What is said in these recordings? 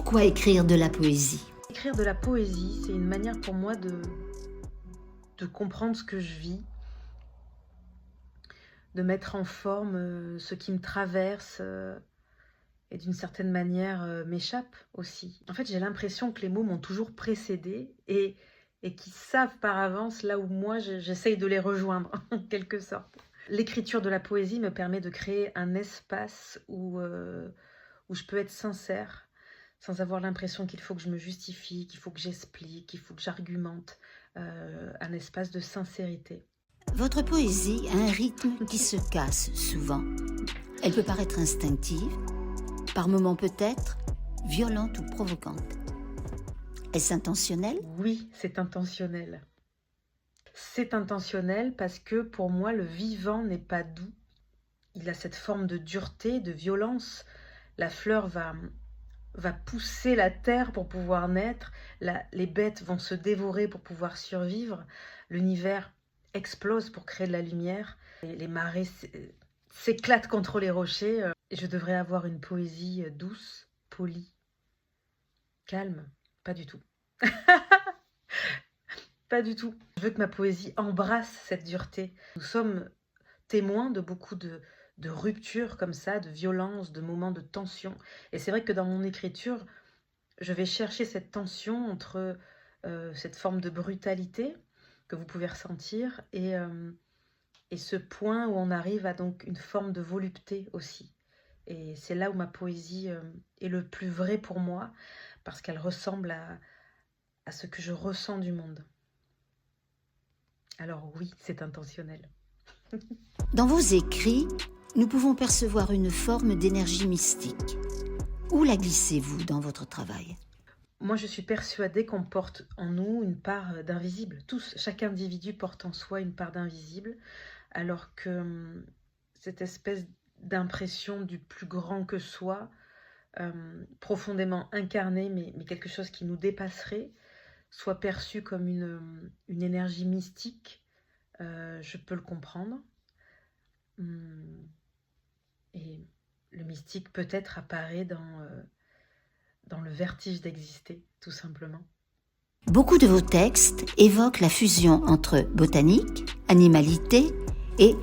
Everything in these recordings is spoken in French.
Pourquoi écrire de la poésie? Écrire de la poésie, c'est une manière pour moi de comprendre ce que je vis, de mettre en forme ce qui me traverse et d'une certaine manière m'échappe aussi. En fait, j'ai l'impression que les mots m'ont toujours précédé et qu'ils savent par avance là où moi j'essaye de les rejoindre en quelque sorte. L'écriture de la poésie me permet de créer un espace où je peux être sincère, sans avoir l'impression qu'il faut que je me justifie, qu'il faut que j'explique, qu'il faut que j'argumente, un espace de sincérité. Votre poésie a un rythme qui se casse souvent. Elle peut paraître instinctive, par moments peut-être violente ou provocante. Est-ce intentionnel? Oui, c'est intentionnel. C'est intentionnel parce que pour moi, le vivant n'est pas doux. Il a cette forme de dureté, de violence. La fleur va pousser la terre pour pouvoir naître. Les bêtes vont se dévorer pour pouvoir survivre. L'univers explose pour créer de la lumière. Et les marées s'éclatent contre les rochers. Et je devrais avoir une poésie douce, polie, calme. Pas du tout. Pas du tout. Je veux que ma poésie embrasse cette dureté. Nous sommes témoins de beaucoup de ruptures comme ça, de violences, de moments de tension. Et c'est vrai que dans mon écriture, je vais chercher cette tension entre cette forme de brutalité que vous pouvez ressentir et ce point où on arrive à donc une forme de volupté aussi. Et c'est là où ma poésie est le plus vrai pour moi, parce qu'elle ressemble à ce que je ressens du monde. Alors oui, c'est intentionnel. Dans vos écrits, nous pouvons percevoir une forme d'énergie mystique. Où la glissez-vous dans votre travail? Moi, je suis persuadée qu'on porte en nous une part d'invisible. Tous, chaque individu porte en soi une part d'invisible, alors que cette espèce d'impression du plus grand que soi, profondément incarné, mais quelque chose qui nous dépasserait, soit perçu comme une énergie mystique, je peux le comprendre. Et le mystique peut-être apparaît dans le vertige d'exister, tout simplement. Beaucoup de vos textes évoquent la fusion entre botanique, animalité et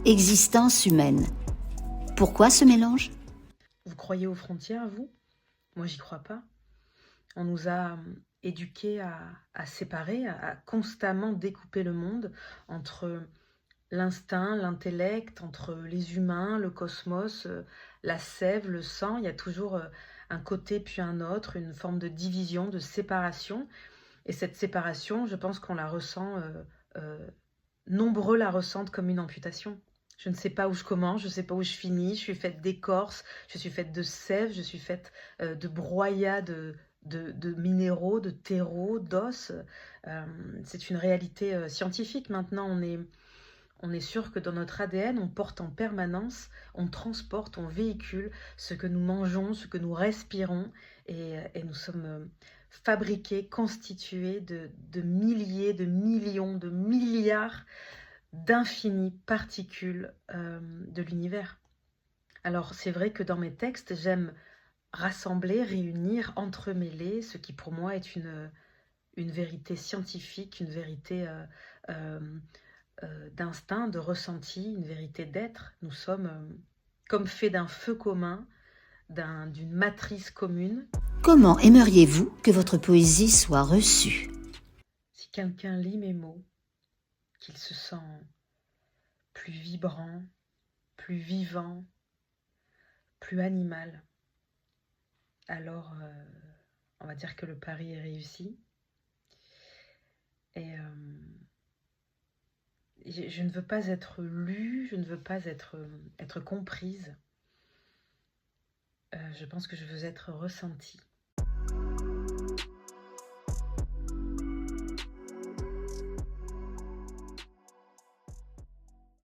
existence humaine. Pourquoi ce mélange? Vous croyez aux frontières, vous? Moi, j'y crois pas. On nous a éduqués à séparer, à constamment découper le monde entre l'instinct, l'intellect, entre les humains, le cosmos, la sève, le sang. Il y a toujours un côté puis un autre, une forme de division, de séparation. Et cette séparation, je pense qu'on la ressent, nombreux la ressentent comme une amputation. Je ne sais pas où je commence, je ne sais pas où je finis, je suis faite d'écorce, je suis faite de sève, je suis faite de broyats de minéraux, de terreaux, d'os. C'est une réalité scientifique maintenant, on est sûr que dans notre ADN, on porte en permanence, on transporte, on véhicule ce que nous mangeons, ce que nous respirons, et nous sommes fabriqués, constitués de milliers, de millions, de milliards d'infinies particules de l'univers. Alors c'est vrai que dans mes textes, j'aime rassembler, réunir, entremêler ce qui pour moi est une vérité scientifique, une vérité d'instinct, de ressenti, une vérité d'être. Nous sommes comme faits d'un feu commun, d'une matrice commune. Comment aimeriez-vous que votre poésie soit reçue? Si quelqu'un lit mes mots, qu'il se sent plus vibrant, plus vivant, plus animal, alors on va dire que le pari est réussi. Et je ne veux pas être lue, je ne veux pas être comprise. Je pense que je veux être ressentie.